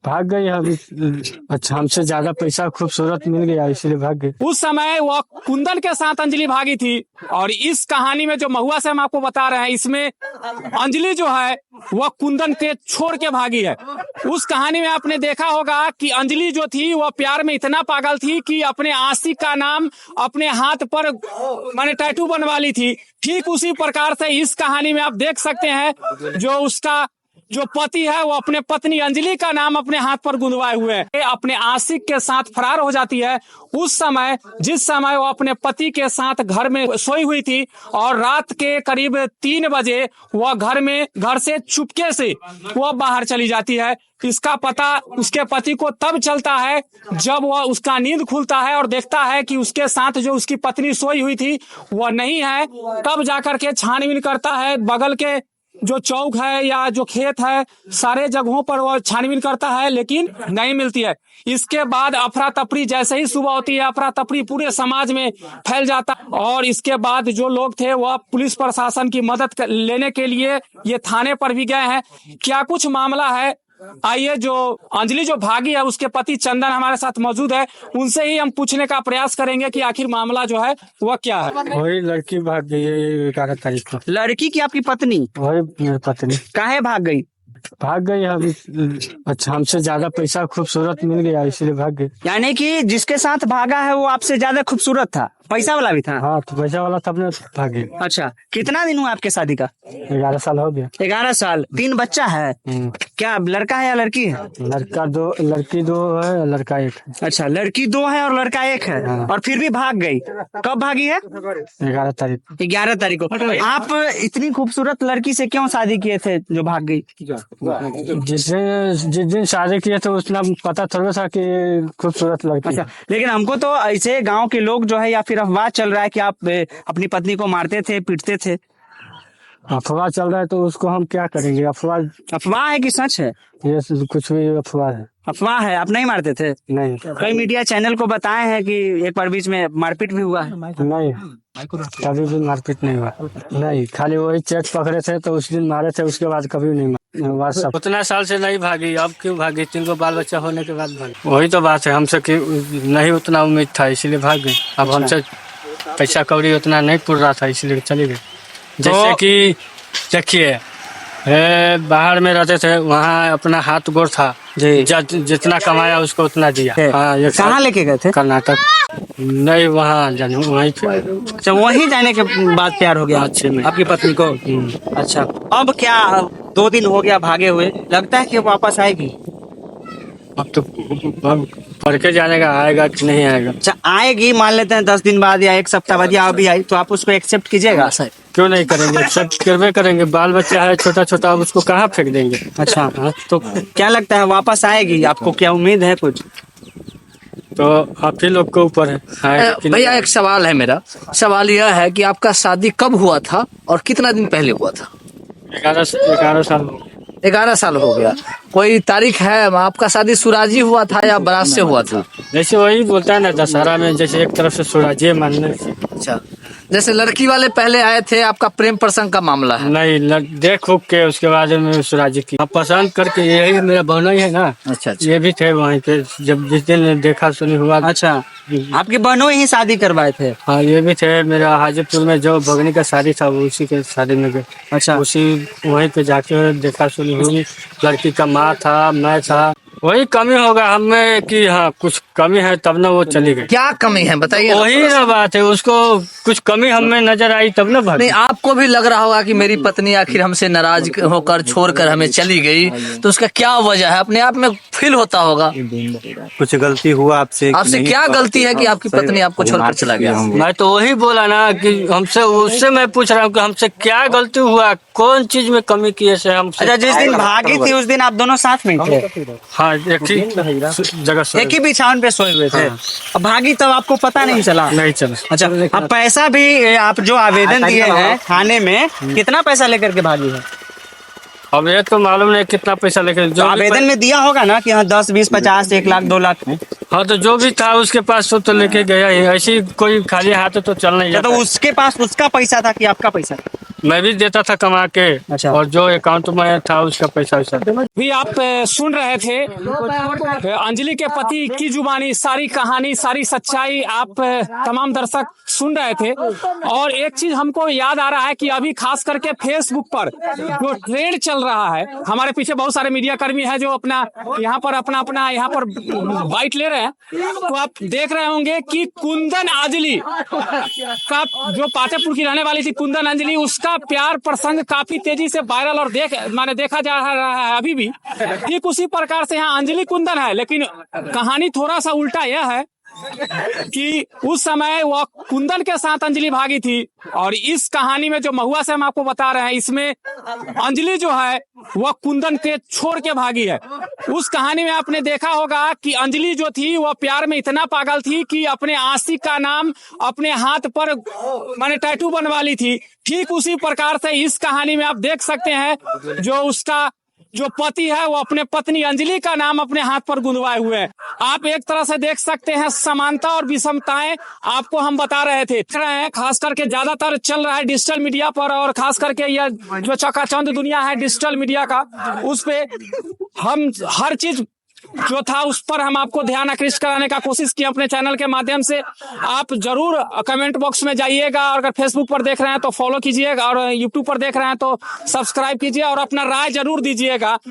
भाग गई हम। अच्छा, हमसे ज्यादा पैसा खूबसूरत मिल गया इसलिए भाग गई। उस समय वह कुंदन के साथ अंजलि भागी थी। और इस कहानी में जो महुआ से हम आपको बता रहे हैं, इसमें अंजलि जो है वह कुंदन के छोड़ के भागी है। उस कहानी में आपने देखा होगा कि अंजलि जो थी वह प्यार में इतना पागल थी कि अपने आशिक का नाम अपने हाथ पर माने टैटू बनवा ली थी। ठीक उसी प्रकार से इस कहानी में आप देख सकते हैं जो उसका जो पति है वो अपने पत्नी अंजलि का नाम अपने हाथ पर गुंदवाए हुए है, अपने आशिक के साथ फरार हो जाती है। उस समय जिस समय वो अपने पति के साथ घर में सोई हुई थी और रात के करीब 3 बजे वह घर से चुपके से वह बाहर चली जाती है। इसका पता उसके पति को तब चलता है जब वह उसका नींद खुलता है और देखता है कि उसके साथ जो उसकी पत्नी सोई हुई थी वह नहीं है। तब जाकर के छानबीन करता है, बगल के जो चौक है या जो खेत है सारे जगहों पर वो छानबीन करता है, लेकिन नहीं मिलती है। इसके बाद अफरा तफरी, जैसे ही सुबह होती है अफरा तफरी पूरे समाज में फैल जाता है। और इसके बाद जो लोग थे वह पुलिस प्रशासन की मदद लेने के लिए ये थाने पर भी गए हैं। क्या कुछ मामला है, आइए जो अंजलि जो भागी है उसके पति चंदन हमारे साथ मौजूद है, उनसे ही हम पूछने का प्रयास करेंगे कि आखिर मामला जो है वह क्या है। वही लड़की भाग गई है 11 तारीख को। लड़की की आपकी पत्नी? वही मेरी पत्नी काहे भाग गई? भाग गई हम। अच्छा, हमसे ज्यादा पैसा खूबसूरत मिल गया इसलिए भाग गई। यानी कि जिसके साथ भागा है वो आपसे ज्यादा खूबसूरत था, पैसा वाला भी था? हाँ, तो पैसा वाला तब ने भाग गई। अच्छा, कितना दिन हुआ आपके शादी का? 11 साल हो गया। 11 साल। 3 बच्चा है? क्या लड़का है या लड़की है? लड़की दो है, लड़का 1 है। अच्छा, लड़की 2 है और लड़का 1 है। हाँ। और फिर भी भाग गई। कब भागी है? 11 तारीख। 11 तारीख को। आप इतनी खूबसूरत लड़की से क्यों शादी किए थे जो भाग गई? जिस दिन शादी किए थे उसने पता थोड़ा सा कि खूबसूरत लड़की। अच्छा, लेकिन हमको तो ऐसे गांव के लोग जो है या फिर अफवाह चल रहा है कि आप अपनी पत्नी को मारते थे, पीटते थे। अफवाह चल रहा है तो उसको हम क्या करेंगे। अफवाह है कि सच है? ये कुछ भी अफवाह है। अफवाह है। आप नहीं मारते थे? नहीं। कई मीडिया चैनल को बताए हैं कि एक बार बीच में मारपीट भी हुआ है। नहीं, कभी भी मारपीट नहीं हुआ। नहीं, खाली वही चेक पकड़े थे तो उस दिन मारे थे, उसके बाद कभी नहीं मारे। उतना साल से नहीं भागी, अब क्यों भागी? 3 गो बाल बच्चा होने के बाद भागी। वही तो बात है, हमसे नहीं उतना उम्मीद था इसलिए भाग गई। अब हमसे पैसा कौड़ी उतना नहीं पुर रहा था इसलिए चली गई। जैसे कि देखिए, बाहर में रहते थे, वहाँ अपना हाथ गोड़ था, जितना कमाया उसको उतना दिया। हाँ, कहाँ लेके गए थे? कर्नाटक। नहीं, वहाँ जाने वहीं पे। अच्छा, वहीं जाने के बाद प्यार हो गया अच्छे में आपकी पत्नी को? अच्छा, अब क्या 2 दिन हो गया भागे हुए, लगता है कि वापस आएगी? अब तो पढ़ के जाने का, आएगा कि नहीं आएगा। अच्छा, आएगी मान लेते हैं 10 दिन बाद या 1 सप्ताह बाद, या अभी आई तो आप उसको एक्सेप्ट कीजिएगा? क्यों नहीं करेंगे, सब करवे करेंगे। बाल बच्चा है छोटा छोटा, अब उसको कहाँ फेंक देंगे। अच्छा, हाँ, तो क्या लगता है वापस आएगी? आपको क्या उम्मीद है कुछ? तो आप ही लोग के ऊपर है। भैया एक सवाल है, मेरा सवाल यह है कि आपका शादी कब हुआ था और कितना दिन पहले हुआ था? 11 साल। 11 साल हो गया। कोई तारीख है? आपका शादी सुराजी हुआ था या बारात से हुआ था? जैसे वही बोलता है ना दशहरा में, जैसे एक तरफ से सुराजी मानने। अच्छा, जैसे लड़की वाले पहले आए थे, आपका प्रेम प्रसंग का मामला है? नहीं, देख उख के उसके बाद में सुराजी की पसंद करके, यही मेरा बहनों ही है ना। अच्छा, ये भी थे वहीं पे जब जिस दिन देखा सुनी हुआ। अच्छा, आपके बहनों ही शादी करवाए थे? हाँ, ये भी थे। मेरा हाजीपुर में जो भगनी का शादी था वो उसी के शादी में गए। अच्छा, उसी वहीं पे जाके देखा सुनी हुई। लड़की का माँ था, मैं था। वही कमी होगा हमें कि हाँ कुछ कमी है तब ना वो चली गई। क्या कमी है बताइए? वही ना बात है, उसको कुछ कमी हमें नजर आई तब ना भागी। नहीं, आपको भी लग रहा होगा कि मेरी पत्नी आखिर हमसे नाराज होकर छोड़कर हमें चली गई, तो उसका क्या वजह है? अपने आप में फील होता होगा। कुछ गलती हुआ आपसे? आपसे क्या गलती है कि आपकी पत्नी आपको छोड़कर चला गया? मैं तो वही बोला ना कि हमसे, उससे मैं पूछ रहा हूँ कि हमसे क्या गलती हुआ, कौन चीज में कमी की है हमसे। अच्छा, जिस दिन भागी थी उस दिन आप दोनों साथ में थे? हाँ, एक ही जगह, एक ही बिछावन पे सोए हुए थे। अब भागी तब आपको पता नहीं चला? नहीं चला। अच्छा, अब पैसा भी आप जो आवेदन दिए हैं थाने में, कितना पैसा लेकर के भागी है? अब ये तो मालूम नहीं कितना पैसा लेकर। जो आवेदन में दिया होगा ना कि हाँ 10, 20, 50, 1 लाख, 2 लाख। हाँ, तो जो भी था उसके पास तो लेके गया ही। ऐसी कोई खाली हाथ तो चल नहीं तो जाता। उसके पास उसका पैसा था कि आपका पैसा था? मैं भी देता था कमा के। अच्छा। और जो अकाउंट में था उसका पैसा वैसा भी आप सुन रहे थे अंजलि के पति की जुबानी, सारी कहानी, सारी सच्चाई आप तमाम दर्शक सुन रहे थे। और एक चीज हमको याद आ रहा है कि अभी खास करके फेसबुक पर जो ट्रेंड चल रहा है, हमारे पीछे बहुत सारे मीडिया कर्मी हैं जो अपना यहाँ पर बाइट ले रहे हैं, तो आप देख रहे होंगे कि कुंदन अंजलि का, जो पातेपुर की रहने वाली थी कुंदन अंजलि, उसका प्यार प्रसंग काफी तेजी से वायरल और देखा जा रहा है अभी भी। ठीक उसी प्रकार से यहाँ अंजलि कुंदन है, लेकिन कहानी थोड़ा सा उल्टा यह है कि उस समय वह कुंदन के साथ अंजलि भागी थी। और इस कहानी में जो महुआ से हम आपको बता रहे हैं, इसमें अंजलि जो है वह कुंदन के छोड़ के भागी है। उस कहानी में आपने देखा होगा कि अंजलि जो थी वह प्यार में इतना पागल थी कि अपने आशिक का नाम अपने हाथ पर माने टैटू बनवा ली थी। ठीक उसी प्रकार से इस कहानी में आप देख सकते हैं जो उसका जो पति है वो अपने पत्नी अंजलि का नाम अपने हाथ पर गुंदवाए हुए हैं। आप एक तरह से देख सकते हैं समानता और विषमताएं आपको हम बता रहे थे। खास करके ज्यादातर चल रहा है डिजिटल मीडिया पर, और खास करके यह जो चकाचौंध दुनिया है डिजिटल मीडिया का, उस पे हम हर चीज जो था उस पर हम आपको ध्यान आकृष्ट कराने का कोशिश की अपने चैनल के माध्यम से। आप जरूर कमेंट बॉक्स में जाइएगा, और अगर फेसबुक पर देख रहे हैं तो फॉलो कीजिएगा, और यूट्यूब पर देख रहे हैं तो सब्सक्राइब कीजिए और अपना राय जरूर दीजिएगा।